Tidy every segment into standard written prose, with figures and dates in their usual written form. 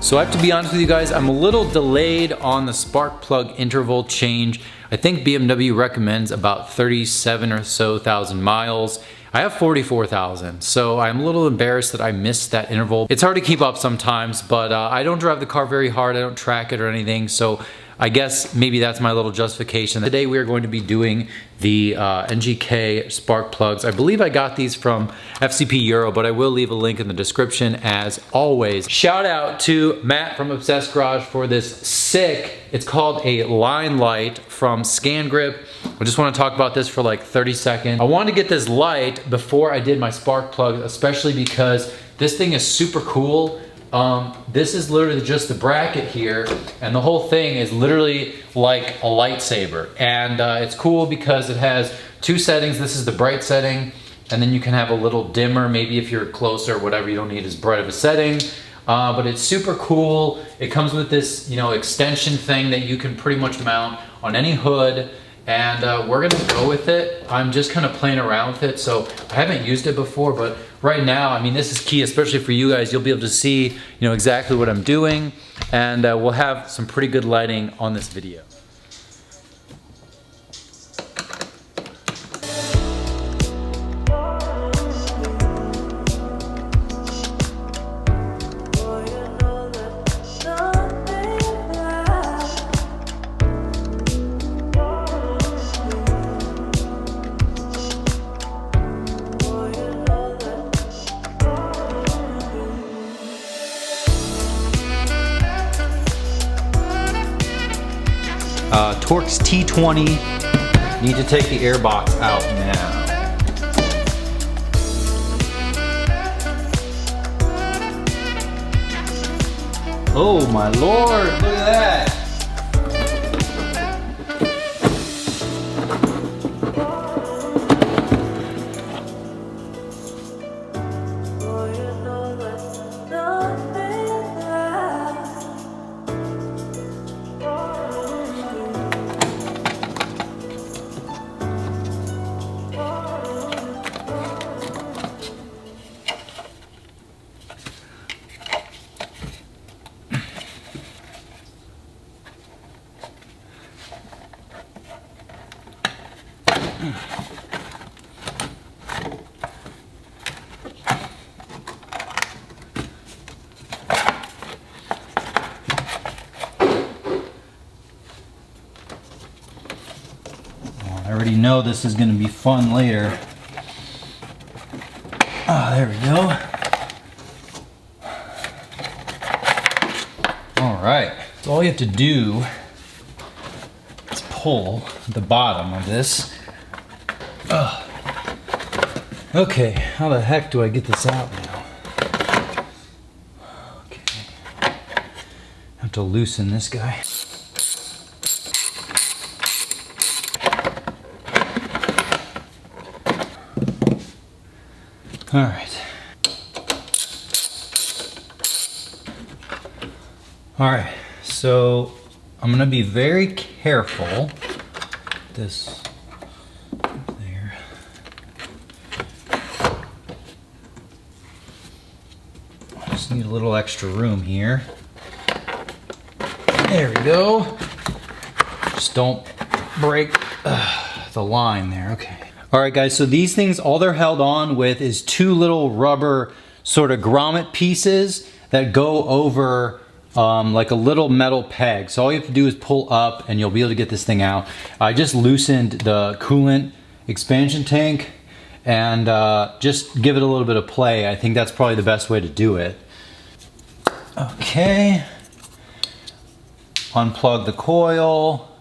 So I have to be honest with you guys, I'm a little delayed on the spark plug interval change. I think BMW recommends about 37 or so thousand miles. I have 44,000, so I'm a little embarrassed that I missed that interval. It's hard to keep up sometimes, but I don't drive the car very hard, I don't track it or anything, so I guess maybe that's my little justification. Today we are going to be doing the NGK spark plugs. I believe I got these from FCP Euro, but I will leave a link in the description as always. Shout out to Matt from Obsessed Garage for this sick, it's called a line light from ScanGrip. I just want to talk about this for like 30 seconds. I wanted to get this light before I did my spark plug, especially because this thing is super cool. This is literally just the bracket here, and the whole thing is literally like a lightsaber. And it's cool because it has two settings. This is the bright setting, and then you can have a little dimmer, maybe if you're closer or whatever, you don't need as bright of a setting. But it's super cool. It comes with this, you know, extension thing that you can pretty much mount on any hood. And we're gonna go with it. I'm just kind of playing around with it, so I haven't used it before, but right now, I mean, this is key, especially for you guys. You'll be able to see, you know, exactly what I'm doing, and we'll have some pretty good lighting on this video. Torx T20, need to take the air box out now. Oh my lord, look at that! I already know this is going to be fun later. Ah, there we go. All right, so all you have to do is pull the bottom of this. Ugh. Okay, how the heck do I get this out now? Okay, I have to loosen this guy. All right. All right, so I'm gonna be very careful. This there. I just need a little extra room here. There we go. Just don't break the line there, okay. All right guys, so these things, all they're held on with is two little rubber sort of grommet pieces that go over like a little metal peg. So all you have to do is pull up and you'll be able to get this thing out. I just loosened the coolant expansion tank and just give it a little bit of play. I think that's probably the best way to do it. Okay. Unplug the coil.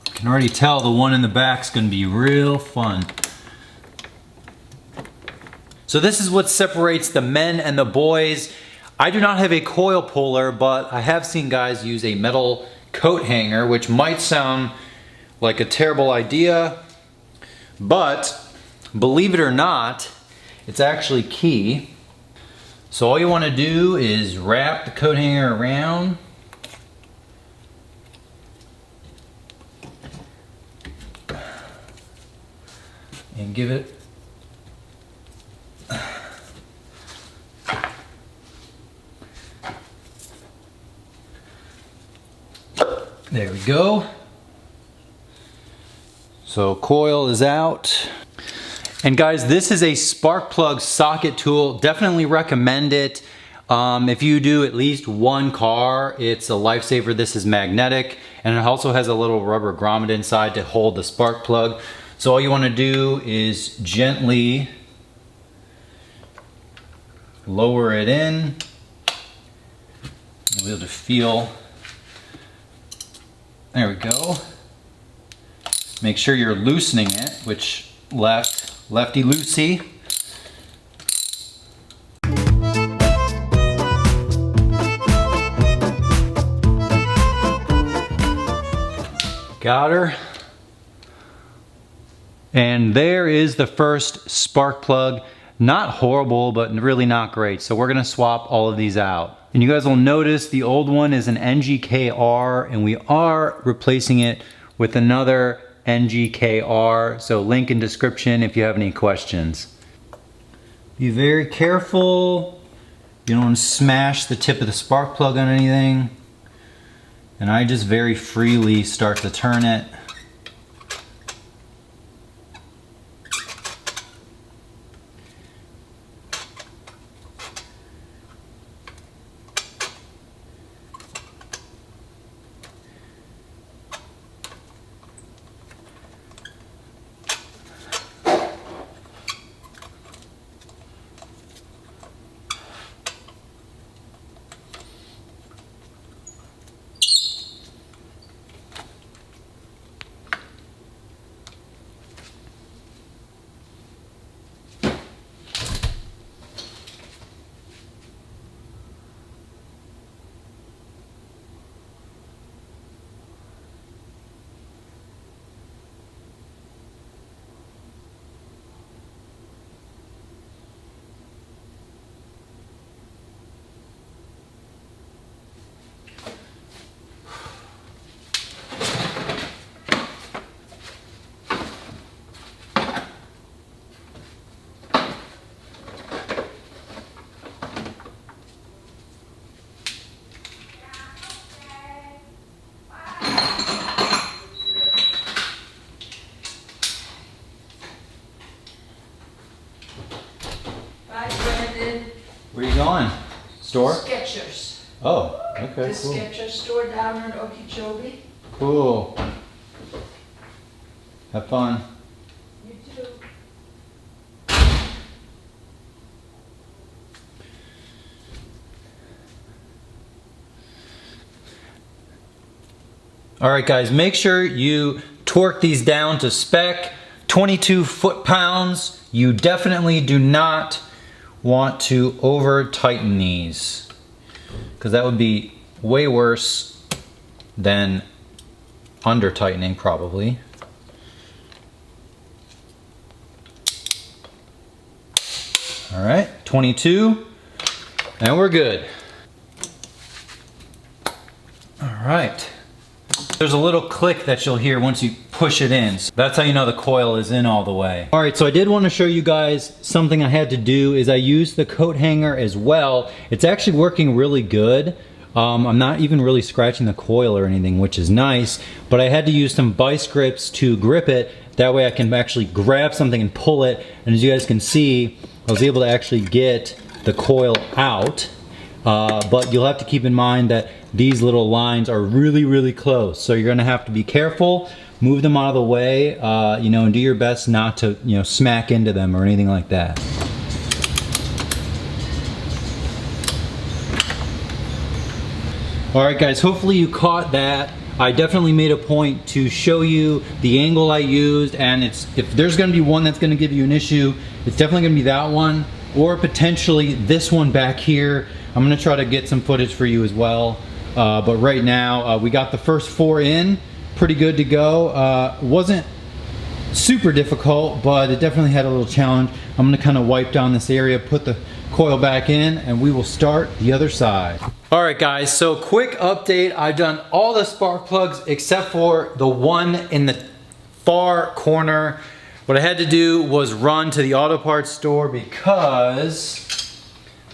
I can already tell the one in the back is going to be real fun. So this is what separates the men and the boys. I do not have a coil puller, but I have seen guys use a metal coat hanger, which might sound like a terrible idea, but believe it or not, it's actually key. So all you want to do is wrap the coat hanger around. And give it There we go. So coil is out. And guys, this is a spark plug socket tool. Definitely recommend it. If you do at least one car, it's a lifesaver. This is magnetic, and it also has a little rubber grommet inside to hold the spark plug. So all you want to do is gently lower it in. You'll be able to feel. There we go. Make sure you're loosening it, which lefty loosey. Got her. And there is the first spark plug. Not horrible, but really not great. So we're gonna swap all of these out. And you guys will notice the old one is an NGKR, and we are replacing it with another NGKR. So link in description if you have any questions. Be very careful. You don't want to smash the tip of the spark plug on anything. And I just very freely start to turn it. Where are you going? Store? Skechers. Oh, okay, The cool. Skechers store down in Okeechobee. Cool. Have fun. You too. All right, guys, make sure you torque these down to spec, 22 foot-pounds. You definitely do not want to over tighten these, because that would be way worse than under tightening probably. All right, 22, and we're good. All right. There's a little click that you'll hear once you push it in. So that's how you know the coil is in all the way. All right, so I did want to show you guys something I had to do is I used the coat hanger as well. It's actually working really good. I'm not even really scratching the coil or anything, which is nice, but I had to use some vice grips to grip it. That way I can actually grab something and pull it. And as you guys can see, I was able to actually get the coil out. But you'll have to keep in mind that these little lines are really, really close. So you're gonna have to be careful, move them out of the way, you know, and do your best not to, you know, smack into them or anything like that. All right, guys, hopefully you caught that. I definitely made a point to show you the angle I used, and if there's gonna be one that's gonna give you an issue, it's definitely gonna be that one, or potentially this one back here. I'm gonna try to get some footage for you as well. But right now, we got the first 4 in, pretty good to go. Wasn't super difficult, but it definitely had a little challenge. I'm gonna kind of wipe down this area, put the coil back in, and we will start the other side. All right, guys, so quick update. I've done all the spark plugs except for the one in the far corner. What I had to do was run to the auto parts store because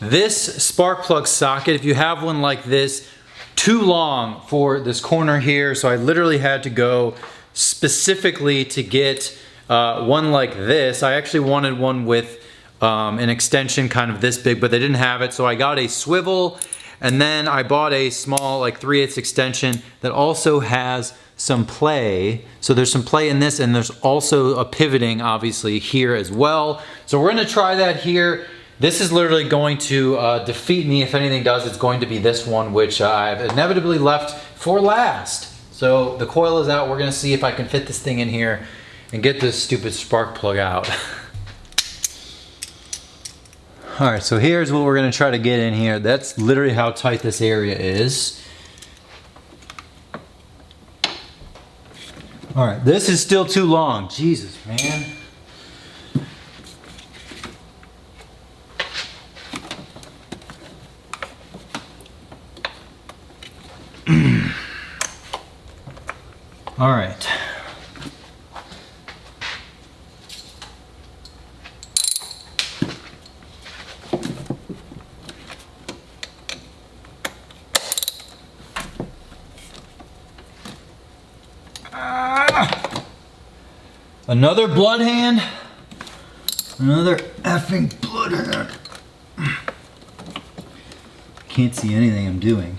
this spark plug socket, if you have one like this, too long for this corner here, so I literally had to go specifically to get one like this. I actually wanted one with an extension kind of this big, but they didn't have it, so I got a swivel, and then I bought a small like 3/8 extension that also has some play. So there's some play in this, and there's also a pivoting obviously here as well. So we're gonna try that here. This is literally going to defeat me. If anything does, it's going to be this one, which I've inevitably left for last. So the coil is out. We're gonna see if I can fit this thing in here and get this stupid spark plug out. All right, so here's what we're gonna try to get in here. That's literally how tight this area is. All right, this is still too long. Jesus, man. All right. Another blood hand. Another effing blood hand. Can't see anything I'm doing.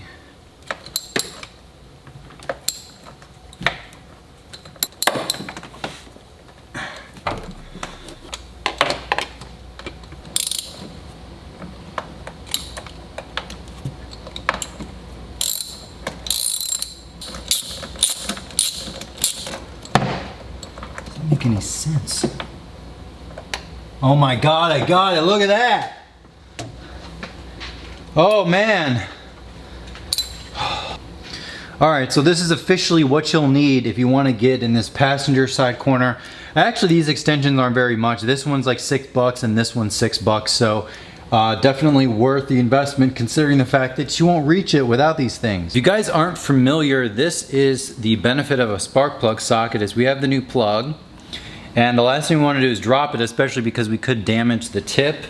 Make any sense. Oh my God, I got it. Look at that. Oh man. All right, so this is officially what you'll need if you want to get in this passenger side corner. Actually, these extensions aren't very much. This one's like $6 and this one's $6. So definitely worth the investment considering the fact that you won't reach it without these things. If you guys aren't familiar, this is the benefit of a spark plug socket is we have the new plug. And the last thing we want to do is drop it, especially because we could damage the tip.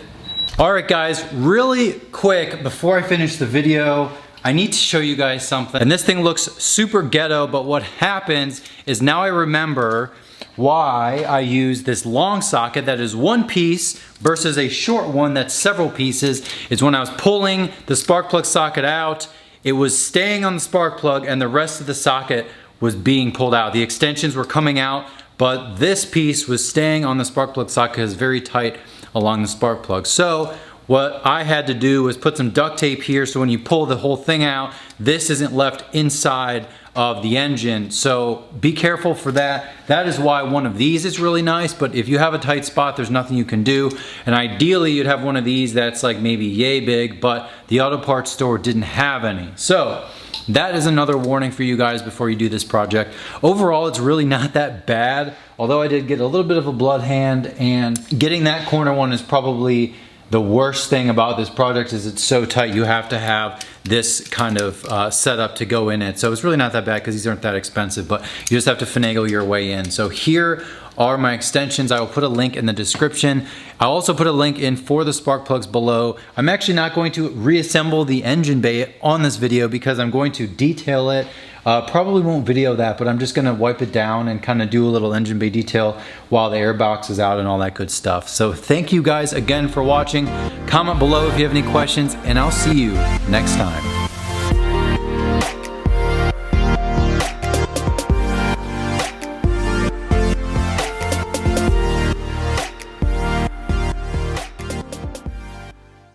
All right guys, really quick, before I finish the video, I need to show you guys something. And this thing looks super ghetto, but what happens is now I remember why I use this long socket that is one piece versus a short one that's several pieces. Is when I was pulling the spark plug socket out, it was staying on the spark plug and the rest of the socket was being pulled out. The extensions were coming out, but this piece was staying on the spark plug socket. It's very tight along the spark plug. So what I had to do was put some duct tape here so when you pull the whole thing out, this isn't left inside of the engine. So be careful for that. That is why one of these is really nice, but if you have a tight spot, there's nothing you can do. And ideally you'd have one of these that's like maybe yay big, but the auto parts store didn't have any. So that is another warning for you guys before you do this project. Overall, it's really not that bad, although I did get a little bit of a blood hand, and getting that corner one is probably the worst thing about this project is it's so tight. You have to have this kind of setup to go in it. So it's really not that bad because these aren't that expensive, but you just have to finagle your way in. So here are my extensions. I will put a link in the description. I'll also put a link in for the spark plugs below. I'm actually not going to reassemble the engine bay on this video because I'm going to detail it. Probably won't video that, but I'm just gonna wipe it down and kind of do a little engine bay detail while the air box is out and all that good stuff. So thank you guys again for watching. Comment below if you have any questions, and I'll see you next time.